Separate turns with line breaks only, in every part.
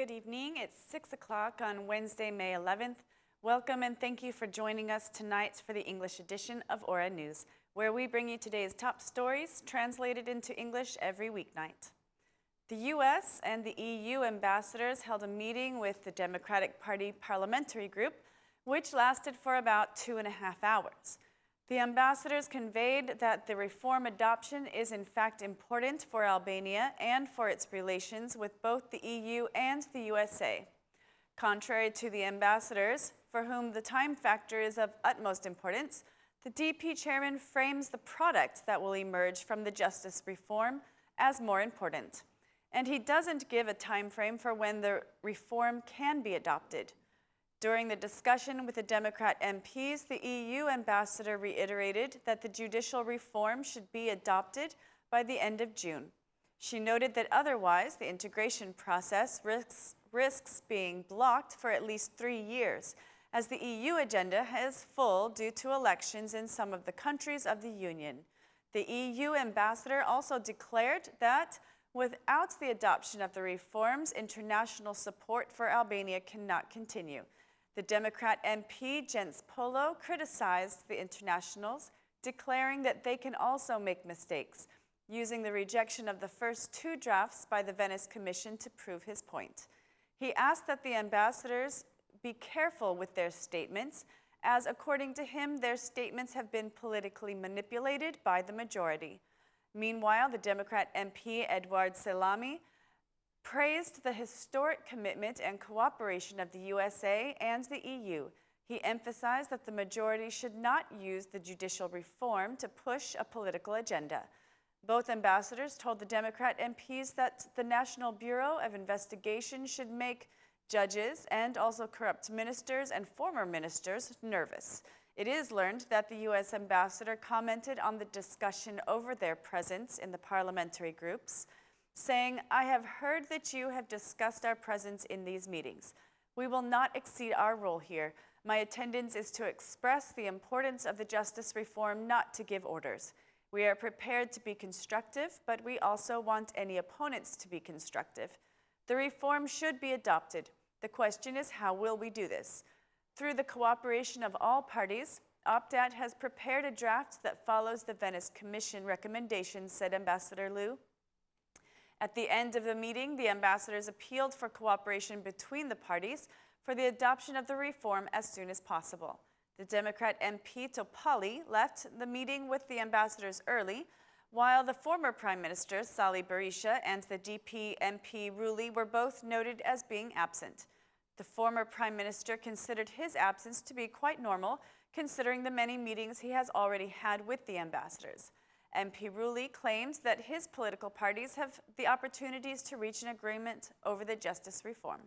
Good evening. It's 6 o'clock on Wednesday, May 11th. Welcome and thank you for joining us tonight for the English edition of Aura News, where we bring you today's top stories translated into English every weeknight. The U.S. and the EU ambassadors held a meeting with the Democratic Party parliamentary group, which lasted for about 2.5 hours. The ambassadors conveyed that the reform adoption is in fact important for Albania and for its relations with both the EU and the USA. Contrary to the ambassadors, for whom the time factor is of utmost importance, the DP chairman frames the product that will emerge from the justice reform as more important. And he doesn't give a time frame for when the reform can be adopted. During the discussion with the Democrat MPs, the EU ambassador reiterated that the judicial reform should be adopted by the end of June. She noted that otherwise the integration process risks being blocked for at least 3 years, as the EU agenda is full due to elections in some of the countries of the Union. The EU ambassador also declared that without the adoption of the reforms, international support for Albania cannot continue. The Democrat MP, Jens Polo, criticized the internationals, declaring that they can also make mistakes, using the rejection of the first 2 drafts by the Venice Commission to prove his point. He asked that the ambassadors be careful with their statements, as according to him, their statements have been politically manipulated by the majority. Meanwhile, the Democrat MP, Edward Selami, praised the historic commitment and cooperation of the USA and the EU. He emphasized that the majority should not use the judicial reform to push a political agenda. Both ambassadors told the Democrat MPs that the National Bureau of Investigation should make judges and also corrupt ministers and former ministers nervous. It is learned that the U.S. ambassador commented on the discussion over their presence in the parliamentary groups, saying, "I have heard that you have discussed our presence in these meetings. We will not exceed our role here. My attendance is to express the importance of the justice reform, not to give orders. We are prepared to be constructive, but we also want any opponents to be constructive. The reform should be adopted. The question is, how will we do this? Through the cooperation of all parties, OPTAT has prepared a draft that follows the Venice Commission recommendations," said Ambassador Liu. At the end of the meeting, the ambassadors appealed for cooperation between the parties for the adoption of the reform as soon as possible. The Democrat MP Topali left the meeting with the ambassadors early, while the former Prime Minister Sali Berisha and the DP MP Ruli were both noted as being absent. The former Prime Minister considered his absence to be quite normal, considering the many meetings he has already had with the ambassadors. MP Ruli claims that his political parties have the opportunities to reach an agreement over the justice reform.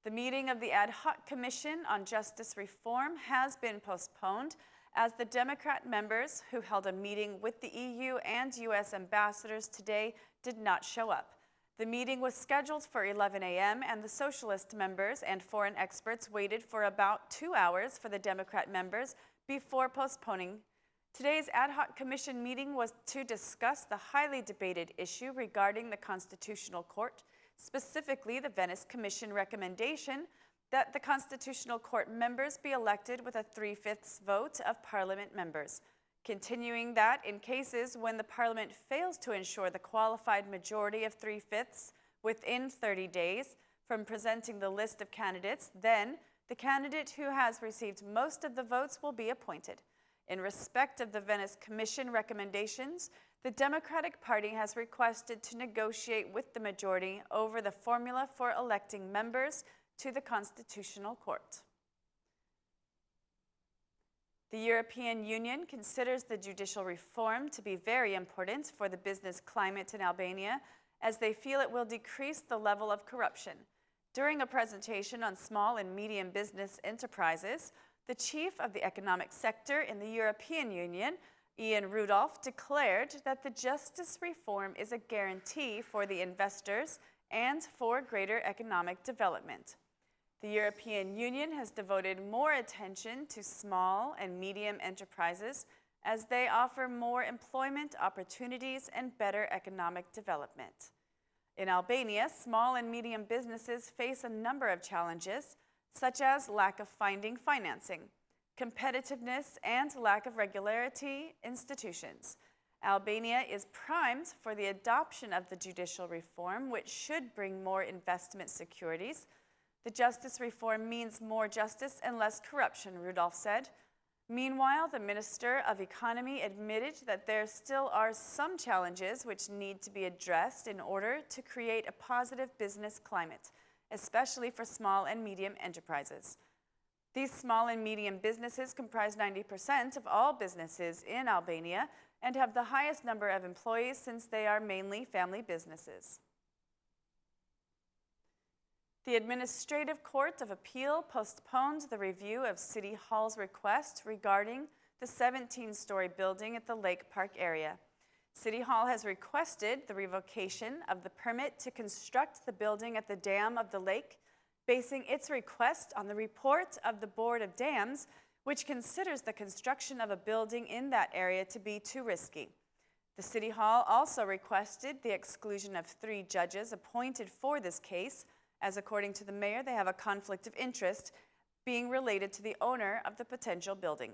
The meeting of the Adhoc Commission on Justice Reform has been postponed as the Democrat members who held a meeting with the EU and US ambassadors today did not show up. The meeting was scheduled for 11 a.m. and the Socialist members and foreign experts waited for about 2 hours for the Democrat members before postponing. Today's Ad Hoc Commission meeting was to discuss the highly debated issue regarding the Constitutional Court, specifically the Venice Commission recommendation that the Constitutional Court members be elected with a 3/5 vote of Parliament members. Continuing that, in cases when the Parliament fails to ensure the qualified majority of 3/5 within 30 days from presenting the list of candidates, then the candidate who has received most of the votes will be appointed. In respect of the Venice Commission recommendations, the Democratic Party has requested to negotiate with the majority over the formula for electing members to the Constitutional Court. The European Union considers the judicial reform to be very important for the business climate in Albania, as they feel it will decrease the level of corruption. During a presentation on small and medium business enterprises, the chief of the economic sector in the European Union, Ian Rudolph, declared that the justice reform is a guarantee for the investors and for greater economic development. The European Union has devoted more attention to small and medium enterprises as they offer more employment opportunities and better economic development. In Albania, small and medium businesses face a number of challenges, such as lack of finding financing, competitiveness, and lack of regularity institutions. Albania is primed for the adoption of the judicial reform, which should bring more investment securities. The justice reform means more justice and less corruption, Rudolph said. Meanwhile, the Minister of Economy admitted that there still are some challenges which need to be addressed in order to create a positive business climate, especially for small and medium enterprises. These small and medium businesses comprise 90% of all businesses in Albania and have the highest number of employees since they are mainly family businesses. The Administrative Court of Appeal postponed the review of City Hall's request regarding the 17-story building at the Lake Park area. City Hall has requested the revocation of the permit to construct the building at the dam of the lake, basing its request on the report of the Board of Dams, which considers the construction of a building in that area to be too risky. The City Hall also requested the exclusion of 3 judges appointed for this case, as according to the mayor, they have a conflict of interest being related to the owner of the potential building.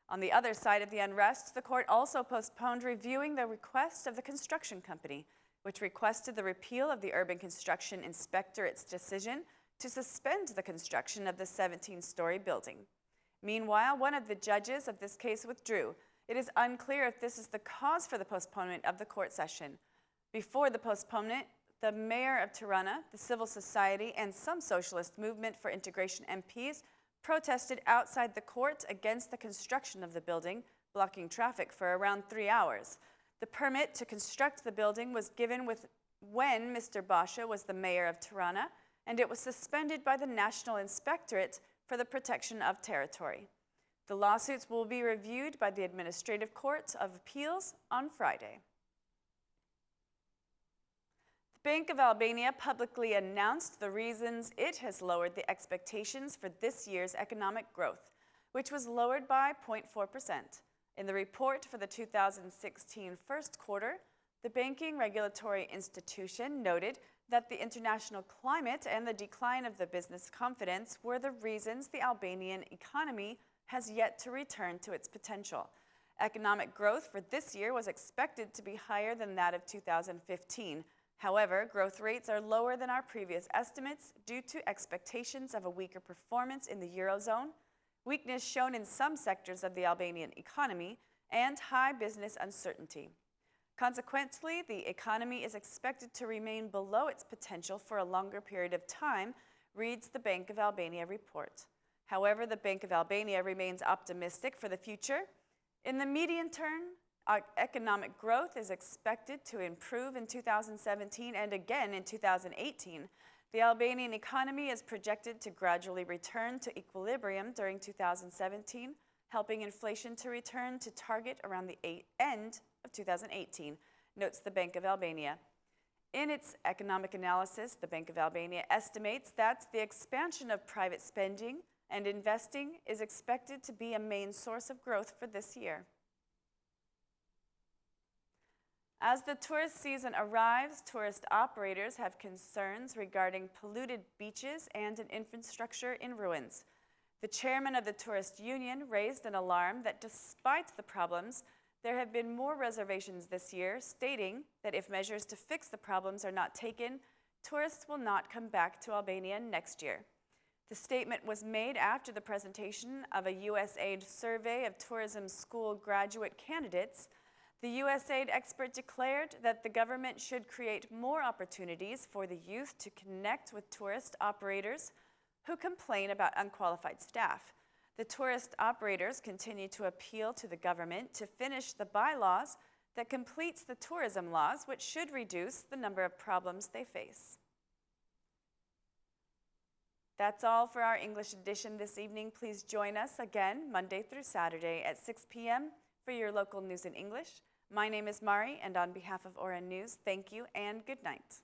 On the other side of the unrest, the court also postponed reviewing the request of the construction company, which requested the repeal of the Urban Construction Inspectorate's decision to suspend the construction of the 17-story building. Meanwhile, one of the judges of this case withdrew. It is unclear if this is the cause for the postponement of the court session. Before the postponement, the mayor of Tirana, the civil society, and some socialist movement for integration MPs protested outside the court against the construction of the building, blocking traffic for around 3 hours. The permit to construct the building was given when Mr. Basha was the mayor of Tirana, and it was suspended by the National Inspectorate for the Protection of Territory. The lawsuits will be reviewed by the Administrative Court of Appeals on Friday. The Bank of Albania publicly announced the reasons it has lowered the expectations for this year's economic growth, which was lowered by 0.4%. In the report for the 2016 first quarter, the banking regulatory institution noted that the international climate and the decline of the business confidence were the reasons the Albanian economy has yet to return to its potential. Economic growth for this year was expected to be higher than that of 2015. However, growth rates are lower than our previous estimates due to expectations of a weaker performance in the Eurozone, weakness shown in some sectors of the Albanian economy, and high business uncertainty. Consequently, the economy is expected to remain below its potential for a longer period of time, reads the Bank of Albania report. However, the Bank of Albania remains optimistic for the future. In the medium term, economic growth is expected to improve in 2017 and again in 2018. The Albanian economy is projected to gradually return to equilibrium during 2017, helping inflation to return to target around the end of 2018, notes the Bank of Albania. In its economic analysis, the Bank of Albania estimates that the expansion of private spending and investing is expected to be a main source of growth for this year. As the tourist season arrives, tourist operators have concerns regarding polluted beaches and an infrastructure in ruins. The chairman of the tourist union raised an alarm that despite the problems, there have been more reservations this year, stating that if measures to fix the problems are not taken, tourists will not come back to Albania next year. The statement was made after the presentation of a USAID survey of tourism school graduate candidates. The USAID expert declared that the government should create more opportunities for the youth to connect with tourist operators who complain about unqualified staff. The tourist operators continue to appeal to the government to finish the bylaws that completes the tourism laws, which should reduce the number of problems they face. That's all for our English edition this evening. Please join us again Monday through Saturday at 6 p.m. for your local news in English. My name is Mari, and on behalf of Ora News, thank you and good night.